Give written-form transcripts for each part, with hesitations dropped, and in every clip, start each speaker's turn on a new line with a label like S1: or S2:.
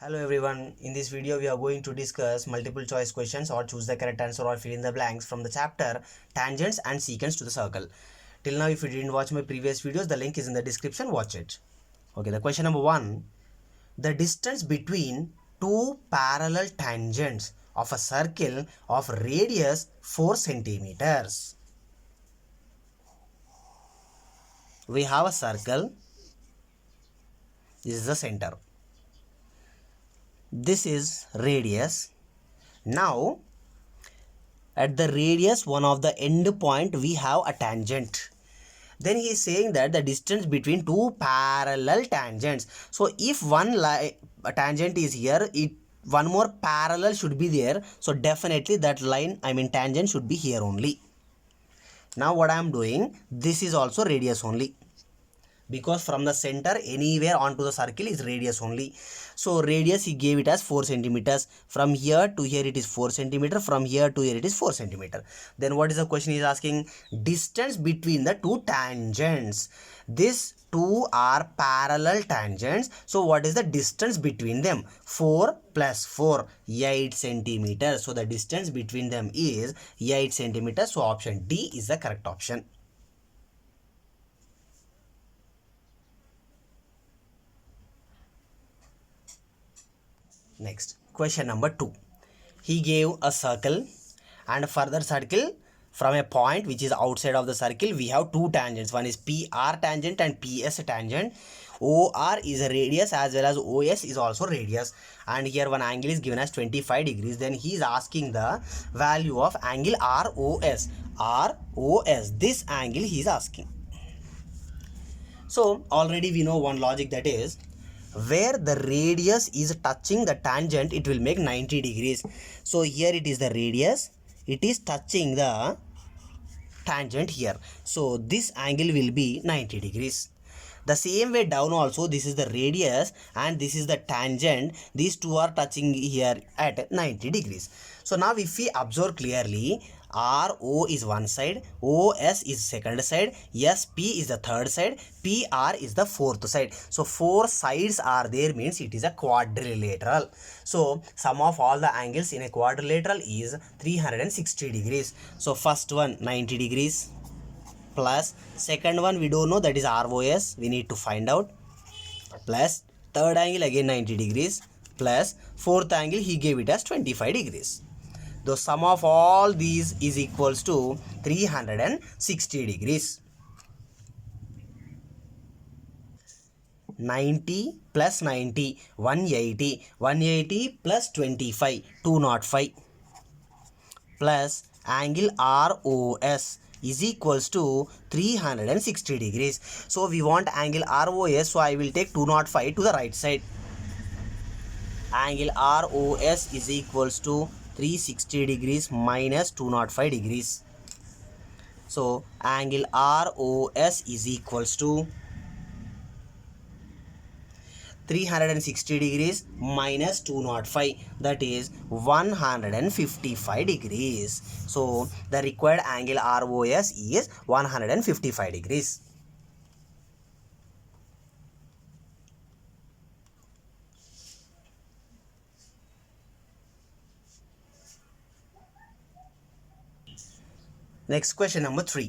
S1: Hello everyone, in this video we are going to discuss multiple choice questions or choose the correct answer or fill in the blanks from the chapter Tangents and Secants to the Circle. Till now if you didn't watch my previous videos, the link is in the description, watch it. Okay, the question number 1. The distance between two parallel tangents of a circle of radius 4 centimeters. We have a circle, this is the center. This is radius. Now at the radius, one of the end point, we have a tangent. Then he is saying that the distance between two parallel tangents. So if one a tangent is here, one more parallel should be there. So definitely that tangent should be here only. Now what I am doing, this is also radius only, because from the center anywhere onto the circle is radius only. So radius he gave it as 4 centimeters. From here to here it is 4 centimeter. From here to here it is 4 centimeter. Then what is the question he is asking? Distance between the two tangents. These two are parallel tangents. So what is the distance between them? 4 plus 4, 8 centimeters. So the distance between them is 8 centimeters. So option D is the correct option. Next, question number 2. He gave a circle and further circle from a point which is outside of the circle. We have two tangents. One is PR tangent and PS tangent. OR is a radius as well as OS is also radius. And here one angle is given as 25 degrees. Then he is asking the value of angle ROS. ROS. This angle he is asking. So already we know one logic, that is, where the radius is touching the tangent, it will make 90 degrees. So here it is the radius, it is touching the tangent here. So this angle will be 90 degrees. The same way down also, this is the radius and this is the tangent. These two are touching here at 90 degrees. So now if we observe clearly, RO is one side, OS is second side, SP is the third side, PR is the fourth side. So four sides are there, means it is a quadrilateral. So sum of all the angles in a quadrilateral is 360 degrees. So first one 90 degrees plus second one we don't know, that is ROS, we need to find out, plus third angle again 90 degrees plus fourth angle he gave it as 25 degrees. The sum of all these is equals to 360 degrees. 90 plus 90, 180, 180 plus 25, 205 plus angle ROS is equals to 360 degrees. So we want angle ROS, so I will take 205 to the right side. Angle ROS is equals to 360 degrees minus 205 degrees. So angle ROS is equals to 360 degrees minus 205, that is 155 degrees. So the required angle ROS is 155 degrees. Next, question number 3.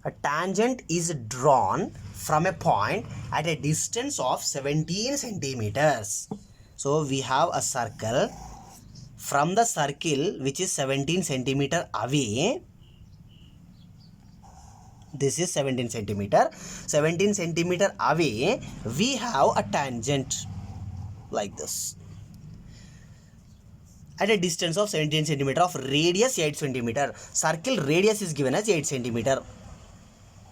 S1: A tangent is drawn from a point at a distance of 17 centimeters. So we have a circle. From the circle which is 17 centimeter away, this is 17 centimeter. 17 centimeter away, we have a tangent like this. At a distance of 17 centimeter of radius 8 centimeter. Circle radius is given as 8 centimeter.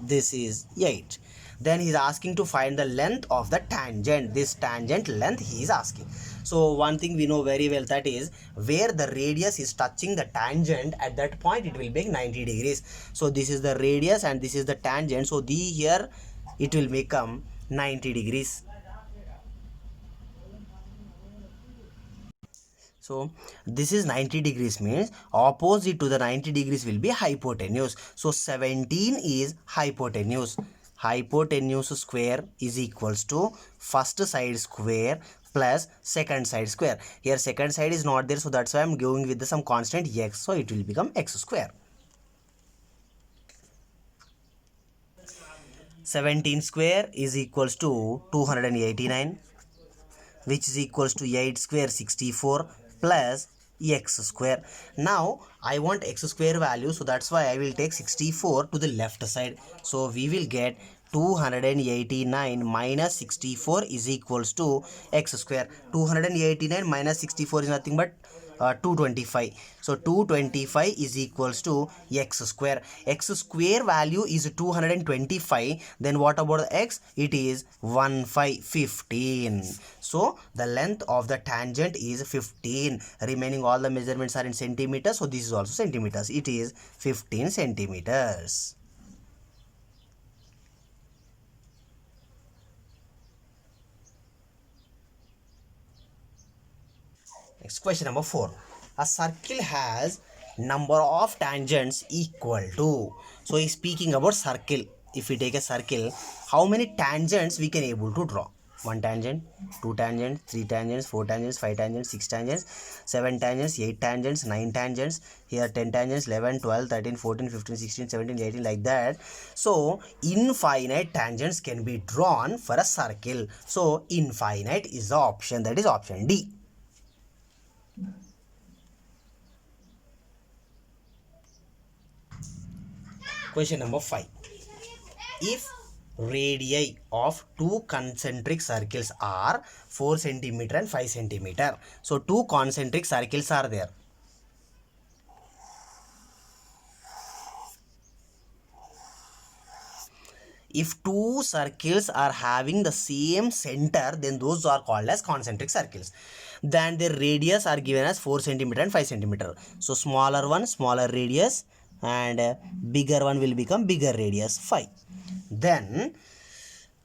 S1: This is 8. Then he is asking to find the length of the tangent. This tangent length he is asking. So one thing we know very well, that is, where the radius is touching the tangent, at that point it will make 90 degrees. So this is the radius and this is the tangent. So here it will become 90 degrees. So this is 90 degrees, means opposite to the 90 degrees will be hypotenuse. So 17 is hypotenuse. Hypotenuse square is equals to first side square plus second side square. Here second side is not there, so that's why I'm going with some constant x, so it will become x square. 17 square is equals to 289, which is equals to 8 square 64 plus x square. Now I want x square value, so that's why I will take 64 to the left side. So we will get 289 minus 64 is equals to x square. 289 minus 64 is nothing but 225. So 225 is equals to x square. X square value is 225. Then what about the x? It is 15. So the length of the tangent is 15. Remaining all the measurements are in centimeters. So this is also centimeters. It is 15 centimeters. Next, question number 4. A circle has number of tangents equal to. So he's speaking about circle. If we take a circle, how many tangents we can able to draw? 1 tangent, 2 tangents, 3 tangents, 4 tangents, 5 tangents, 6 tangents, 7 tangents, 8 tangents, 9 tangents, here 10 tangents, 11, 12, 13, 14, 15, 16, 17, 18, like that. So infinite tangents can be drawn for a circle. So infinite is the option, that is option D. Question number 5. If radii of two concentric circles are 4 centimeter and 5 centimeter, so two concentric circles are there. If two circles are having the same center, then those are called as concentric circles. Then their radius are given as 4 centimeter and 5 centimeter. So smaller one, smaller radius, and bigger one will become bigger radius, 5. Then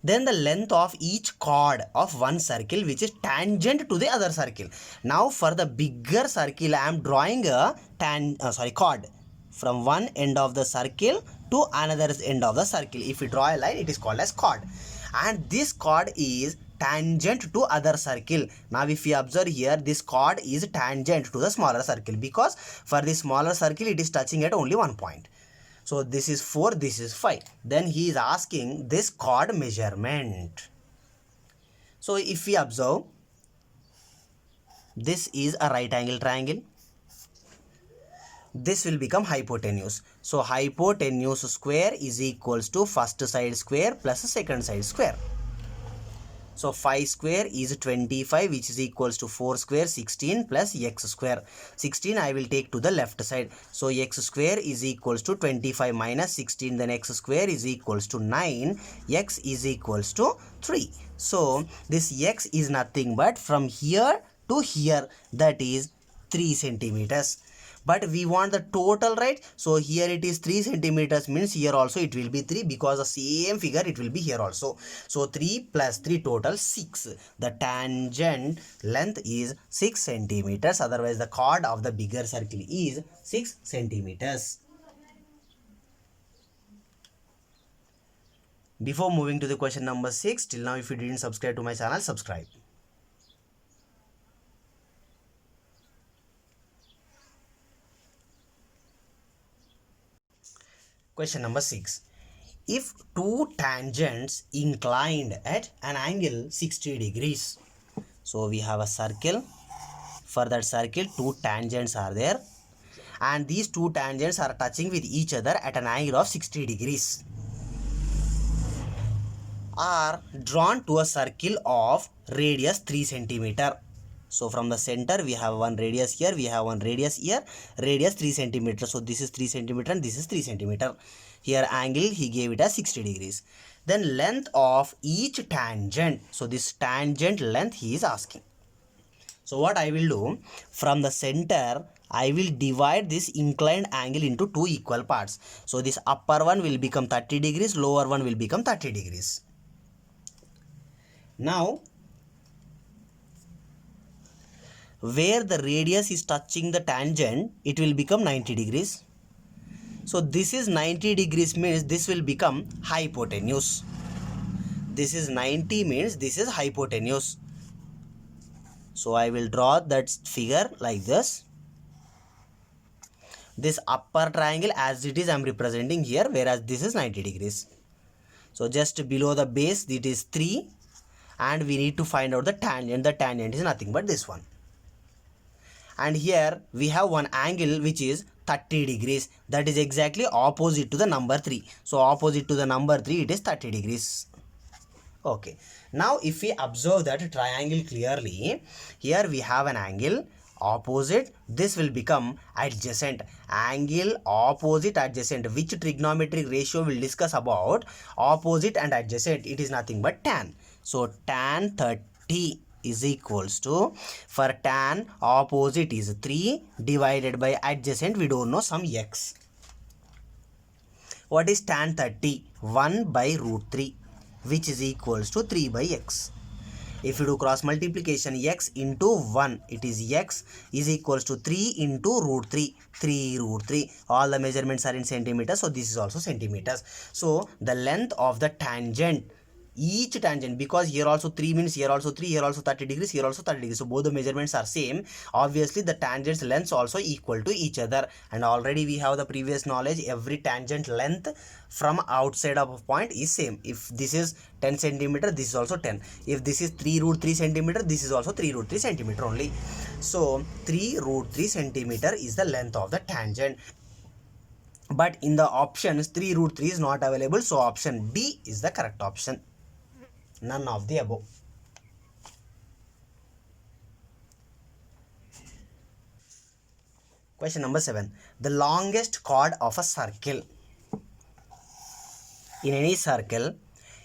S1: the length of each chord of one circle which is tangent to the other circle. Now for the bigger circle, I am drawing a chord from one end of the circle to another end of the circle. If we draw a line, it is called as chord, and this chord is tangent to other circle. Now if we observe here, this chord is tangent to the smaller circle, because for the smaller circle it is touching at only one point. So this is 4, this is 5. Then he is asking this chord measurement. So if we observe, this is a right angle triangle. This will become hypotenuse. So hypotenuse square is equals to first side square plus second side square. So 5 square is 25, which is equals to 4 square 16 plus x square. 16 I will take to the left side. So x square is equals to 25 minus 16, then x square is equals to 9, x is equals to 3. So this x is nothing but from here to here, that is 3 centimeters. But we want the total, right? So here it is 3 centimeters, means here also it will be 3, because the same figure it will be here also. So 3 plus 3 total 6. The tangent length is 6 centimeters. Otherwise the chord of the bigger circle is 6 centimeters. Before moving to the question number 6, till now if you didn't subscribe to my channel, subscribe. Question number 6. If two tangents inclined at an angle 60 degrees. So we have a circle. For that circle, two tangents are there. And these two tangents are touching with each other at an angle of 60 degrees. Are drawn to a circle of radius 3 centimeter. So from the center we have one radius here, we have one radius here, radius 3 centimeter. So this is 3 centimeter and this is 3 centimeter. Here angle he gave it as 60 degrees. Then length of each tangent. So this tangent length he is asking. So what I will do, from the center I will divide this inclined angle into two equal parts. So this upper one will become 30 degrees, lower one will become 30 degrees. Now where the radius is touching the tangent, it will become 90 degrees. So this is 90 degrees, means this will become hypotenuse. This is 90 means this is hypotenuse. So I will draw that figure like this. This upper triangle as it is I am representing here, whereas this is 90 degrees. So just below the base it is 3, and we need to find out the tangent. The tangent is nothing but this one. And here we have one angle which is 30 degrees. That is exactly opposite to the number 3. So opposite to the number 3 it is 30 degrees. Okay. Now if we observe that triangle clearly, here we have an angle opposite. This will become adjacent. Angle opposite adjacent. Which trigonometric ratio will discuss about opposite and adjacent? It is nothing but tan. So tan 30 is equals to, for tan opposite is 3 divided by adjacent, we don't know, some x. What is tan 30? 1 by root 3, which is equals to 3 by x. If you do cross multiplication, x into 1, it is x is equals to 3 into root 3, 3 root 3. All the measurements are in centimeters, so this is also centimeters. So the length of the tangent, each tangent, because here also 3 means here also 3, here also 30 degrees, here also 30 degrees, so both the measurements are same. Obviously the tangent's lengths also equal to each other, and already we have the previous knowledge, every tangent length from outside of a point is same. If this is 10 centimeter, this is also 10. If this is 3 root 3 centimeter, this is also 3 root 3 centimeter only. So 3 root 3 centimeter is the length of the tangent. But in the options 3 root 3 is not available, so option D is the correct option. None of the above. Question number 7. The longest chord of a circle. In any circle,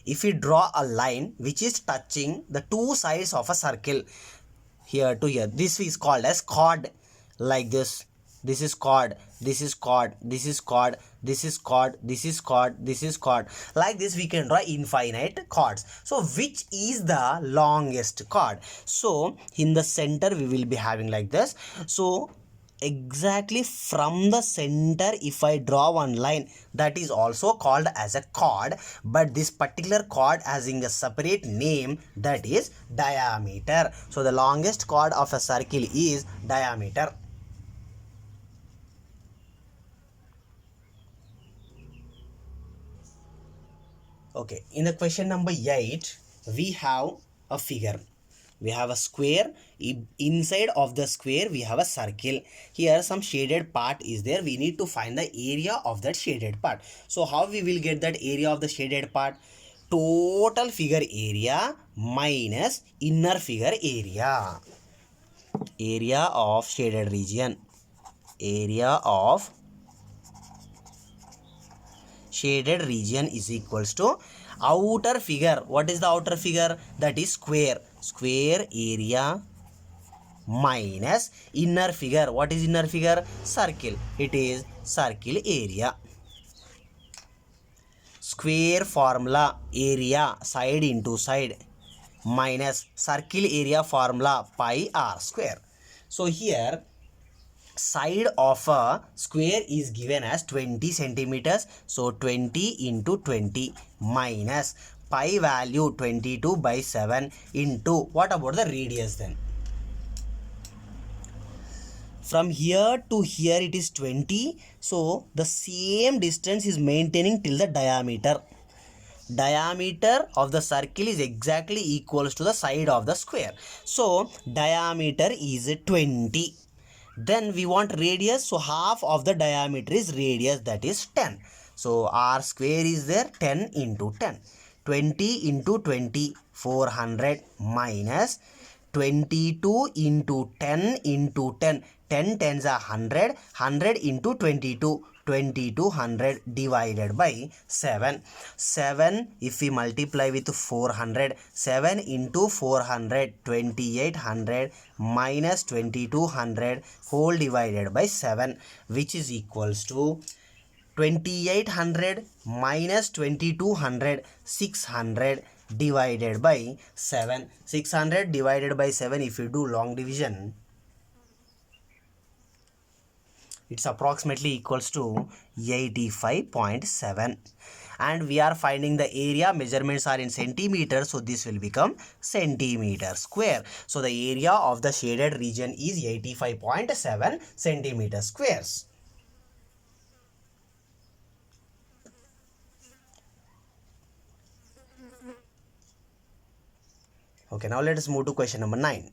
S1: if we draw a line which is touching the two sides of a circle, here to here, this is called as chord. Like this. This is chord, this is chord, this is chord, this is chord, this is chord, this is chord. Like this we can draw infinite chords. So which is the longest chord? So in the center we will be having like this. So exactly from the center if I draw one line, that is also called as a chord, but this particular chord having a separate name, that is diameter. So the longest chord of a circle is diameter. Okay, in the question number 8, we have a figure. We have a square. Inside of the square, we have a circle. Here, some shaded part is there. We need to find the area of that shaded part. So, how we will get that area of the shaded part? Total figure area minus inner figure area. Area of shaded region. Area of shaded region is equals to outer figure. What is the outer figure? That is square. Square area minus inner figure. What is inner figure? Circle. It is circle area. Square formula, area side into side minus circle area formula, pi r square. So here side of a square is given as 20 centimeters. So 20 into 20 minus pi value 22 by 7 into, what about the radius then? From here to here it is 20. So the same distance is maintaining till the diameter. Diameter of the circle is exactly equals to the side of the square. So diameter is 20. Then we want radius, so half of the diameter is radius, that is 10. So r square is there, 10 into 10. 20 into 20, 400 minus 22 into 10 into 10. 10 tens are 100. 100 into 22. 2200 divided by 7. 7 if we multiply with 400, 7 into 400, 2800 minus 2200 whole divided by 7, which is equals to 2800 minus 2200, 600 divided by 7. 600 divided by 7, if you do long division, it's approximately equals to 85.7. and we are finding the area. Measurements are in centimeters, so this will become centimeter square. So the area of the shaded region is 85.7 centimeter squares. Okay, now let us move to question number 9.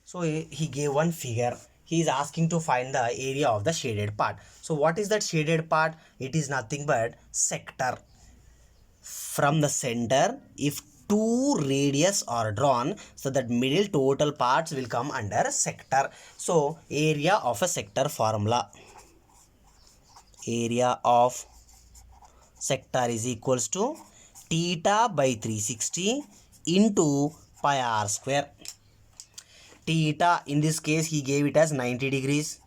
S1: So he gave one figure. He is asking to find the area of the shaded part. So what is that shaded part? It is nothing but sector. From the center, if two radius are drawn, so that middle total parts will come under sector. So area of a sector formula. Area of sector is equals to theta by 360 into pi r square. Theta, in this case he gave it as 90 degrees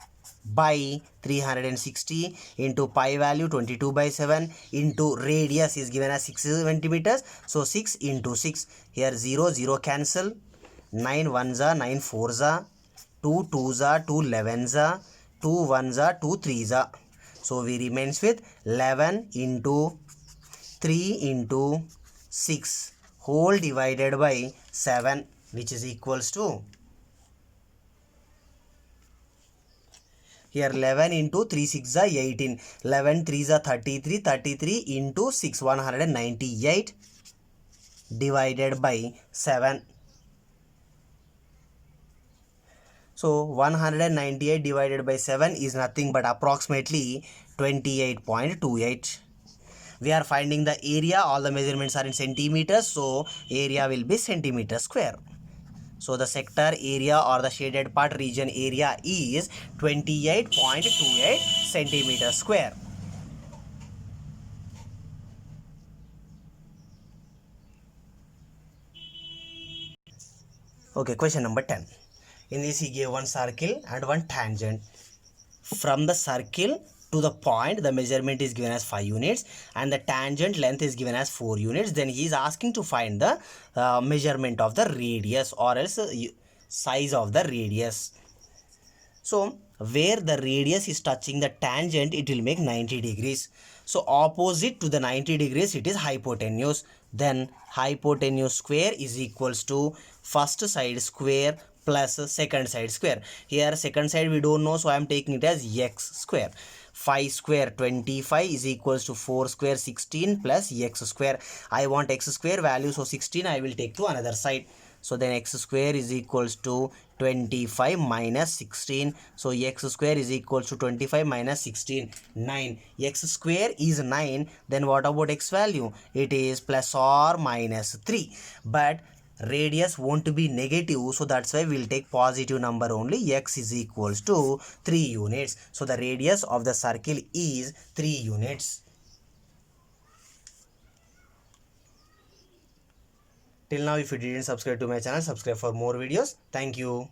S1: by 360 into pi value 22 by 7 into radius is given as 6 centimeters. So 6 into 6, here 0 0 cancel, 9 ones are 9 fours are, 2 twos are 2 11s are, 2 ones are 2 threes are. So we remains with 11 into 3 into 6 whole divided by 7, which is equals to, here 11 into 3 6 are 18, 11 3s are 33, 33 into 6 198 divided by 7. So 198 divided by 7 is nothing but approximately 28.28. We are finding the area. All the measurements are in centimeters, so area will be centimeter square. So the sector area or the shaded part region area is 28.28 centimeter square. Okay, question number 10. In this he gave one circle and one tangent. From the circle to the point, the measurement is given as 5 units and the tangent length is given as 4 units. Then he is asking to find the measurement of the radius or else size of the radius. So where the radius is touching the tangent, it will make 90 degrees. So opposite to the 90 degrees, it is hypotenuse. Then hypotenuse square is equals to first side square plus second side square. Here second side we don't know, so I am taking it as x square. 5 square 25 is equals to 4 square 16 plus x square. I want x square value, so 16 I will take to another side. So then x square is equals to 25 minus 16. So x square is equals to 25 minus 16, 9. X square is 9. Then what about x value? It is plus or minus 3. But radius won't be negative, so that's why we'll take positive number only. X is equals to 3 units. So the radius of the circle is 3 units. Till now, if you didn't subscribe to my channel, subscribe for more videos. Thank you.